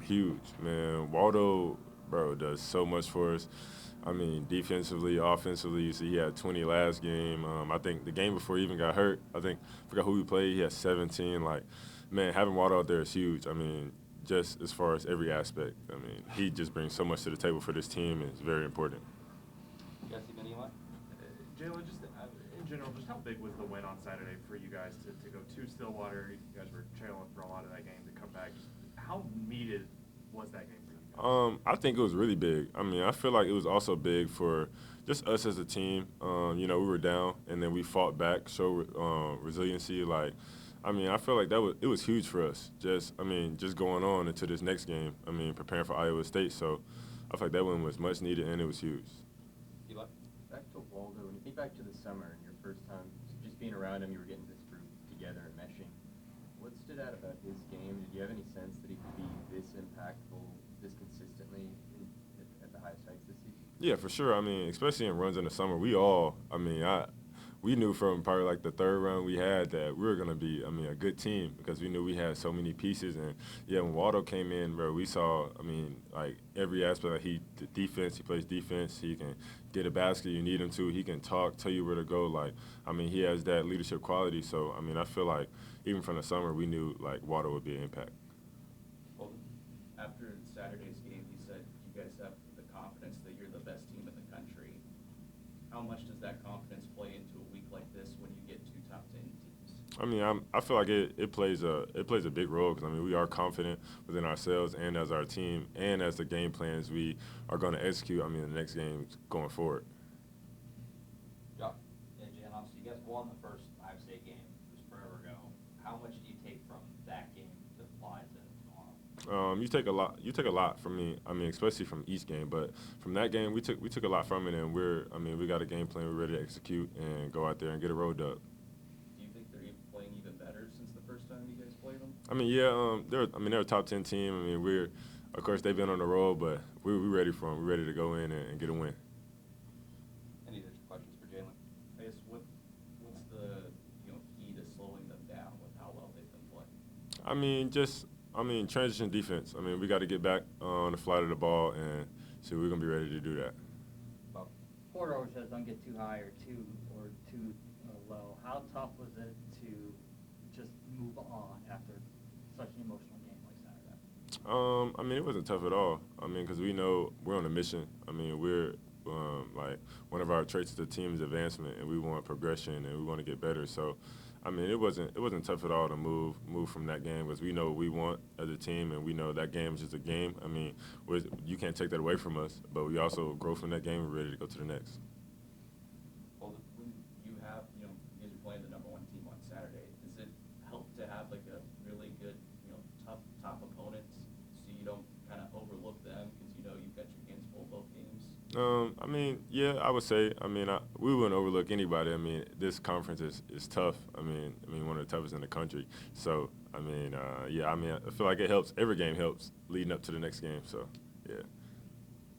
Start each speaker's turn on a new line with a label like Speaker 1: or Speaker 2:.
Speaker 1: Huge, man. Waldo, bro, does so much for us. I mean, defensively, offensively, you see he had 20 last game. I think the game before he even got hurt, I forgot who he played, he had 17. Like, man, having Waldo out there is huge. I mean, just as far as every aspect. I mean, he just brings so much to the table for this team, and it's very important.
Speaker 2: You guys see anyone?
Speaker 3: Jalen, just in general, just how big was the win on Saturday for you guys to go to Stillwater? You guys were trailing for a lot of that game to come back. Just how needed was that game for you guys?
Speaker 1: I think it was really big. I mean, I feel like it was also big for just us as a team. We were down, and then we fought back, showed resiliency. Like, I mean, I feel like it was huge for us. Just going on into this next game. I mean, preparing for Iowa State. So I feel like that one was much needed, and it was huge.
Speaker 2: Eli?
Speaker 4: Back to Waldo, when you think back to the summer and your first time just being around him, you were getting this group together and meshing. What stood out about his game? Did you have any sense that he could be this impactful, this consistently at the highest heights this season?
Speaker 1: Yeah, for sure. I mean, especially in runs in the summer, we knew from probably like the third run we had that we were going to be, a good team because we knew we had so many pieces. And, yeah, when Waldo came in, bro, we saw, like every aspect. Like he plays defense. He can get a basket you need him to. He can talk, tell you where to go. Like, he has that leadership quality. So, I feel like even from the summer we knew, like, Waldo would be an impact.
Speaker 2: Well,
Speaker 5: After Saturday's game, he said you guys have the confidence that you're the best team in the country. How much does that confidence play into a week like this when you get two top 10 teams?
Speaker 1: I feel like it plays a big role because we are confident within ourselves and as our team and as the game plans we are going to execute. The next games going forward.
Speaker 2: Josh?
Speaker 6: Yeah, Jan, obviously you guys won the first Iowa State game. It was forever ago. How much do you take from that game to apply to tomorrow?
Speaker 1: You take a lot. You take a lot from me. Especially from each game. But from that game, we took a lot from it, and we got a game plan. We're ready to execute and go out there and get a road dub.
Speaker 5: Do you think they're playing even better since the first time you guys played them?
Speaker 1: They're a top 10 team. Of course, they've been on the road, but we're ready for them. We're ready to go in and get a win.
Speaker 2: Any other questions for Jalen?
Speaker 5: I guess what's the key to slowing them down with how well they've been playing?
Speaker 1: Transition defense. We got to get back on the flight of the ball, and so we're gonna be ready to do that.
Speaker 2: Bob?
Speaker 7: Court always says don't get too high or too low. How tough was it to just move on after such an emotional game like Saturday?
Speaker 1: It wasn't tough at all. Because we know we're on a mission. We're like one of our traits of the team is advancement, and we want progression, and we want to get better. So, it wasn't tough at all to move from that game because we know what we want as a team, and we know that game is just a game. You can't take that away from us, but we also grow from that game. We're ready to go to the next.
Speaker 5: Well, when you have, you guys are playing the number 1 team on Saturday, does it help to have like a really good, tough top opponents so you don't kind of overlook them because you've got your hands full both games?
Speaker 1: Yeah, I would say. We wouldn't overlook anybody. This conference is tough. One of the toughest in the country. So, I feel like it helps. Every game helps leading up to the next game. So, yeah.